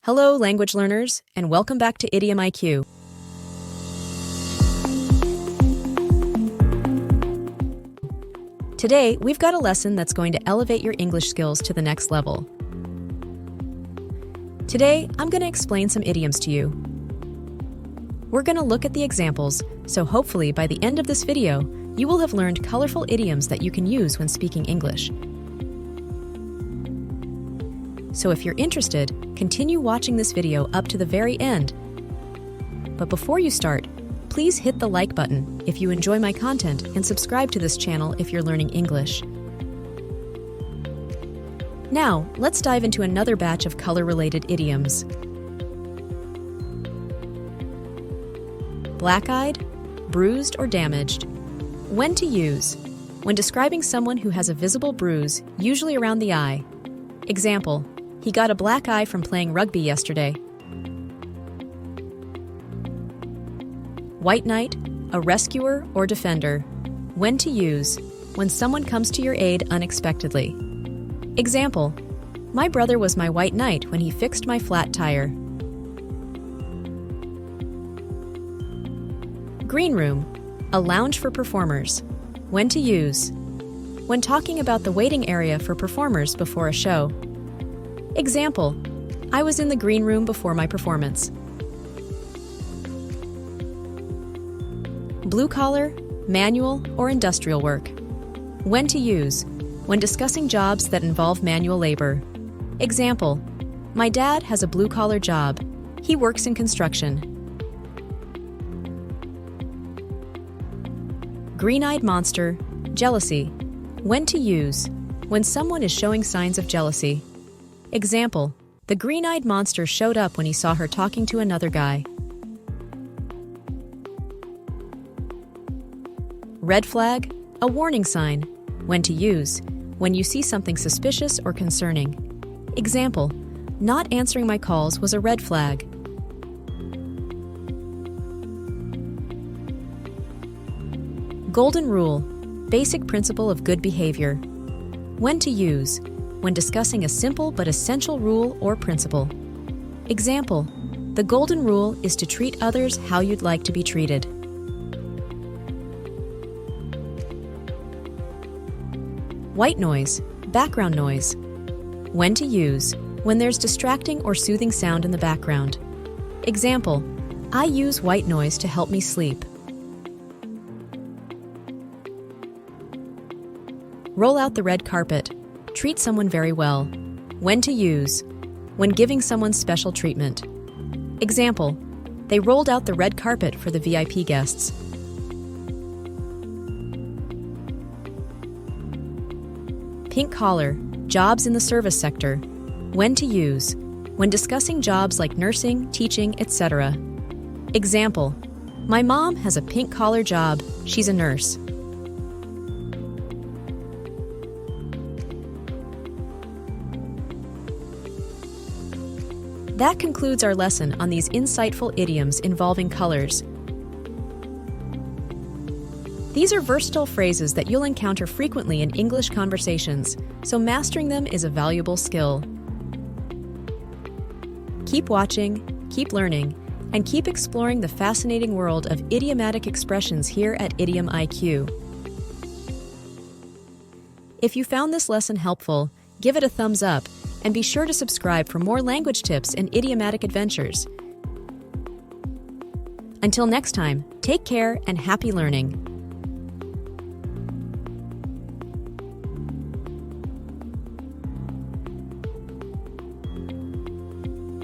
Hello, language learners, and welcome back to Idiom IQ. Today, we've got a lesson that's going to elevate your English skills to the next level. Today, I'm going to explain some idioms to you. We're going to look at the examples, so hopefully by the end of this video, you will have learned colorful idioms that you can use when speaking English. So if you're interested, continue watching this video up to the very end. But before you start, please hit the like button if you enjoy my content and subscribe to this channel if you're learning English. Now, let's dive into another batch of color-related idioms. Black-eyed, bruised or damaged. When to use. When describing someone who has a visible bruise, usually around the eye. Example, he got a black eye from playing rugby yesterday. White knight, a rescuer or defender. When to use. When someone comes to your aid unexpectedly. Example, my brother was my white knight when he fixed my flat tire. Green room, a lounge for performers. When to use. When talking about the waiting area for performers before a show. Example, I was in the green room before my performance. Blue collar, manual, or industrial work. When to use. When discussing jobs that involve manual labor. Example, my dad has a blue-collar job. He works in construction. Green-eyed monster, jealousy. When to use. When someone is showing signs of jealousy. Example, the green-eyed monster showed up when he saw her talking to another guy. Red flag, a warning sign. When to use. When you see something suspicious or concerning. Example, not answering my calls was a red flag. Golden rule, basic principle of good behavior. When to use. When discussing a simple but essential rule or principle. Example, the golden rule is to treat others how you'd like to be treated. White noise, background noise. When to use. When there's distracting or soothing sound in the background. Example, I use white noise to help me sleep. Roll out the red carpet. Treat someone very well. When to use. When giving someone special treatment. Example, they rolled out the red carpet for the VIP guests. Pink collar, jobs in the service sector. When to use. When discussing jobs like nursing, teaching, etc. Example, my mom has a pink collar job. She's a nurse. That concludes our lesson on these insightful idioms involving colors. These are versatile phrases that you'll encounter frequently in English conversations, so mastering them is a valuable skill. Keep watching, keep learning, and keep exploring the fascinating world of idiomatic expressions here at Idiom IQ. If you found this lesson helpful, give it a thumbs up, and be sure to subscribe for more language tips and idiomatic adventures. Until next time, take care and happy learning.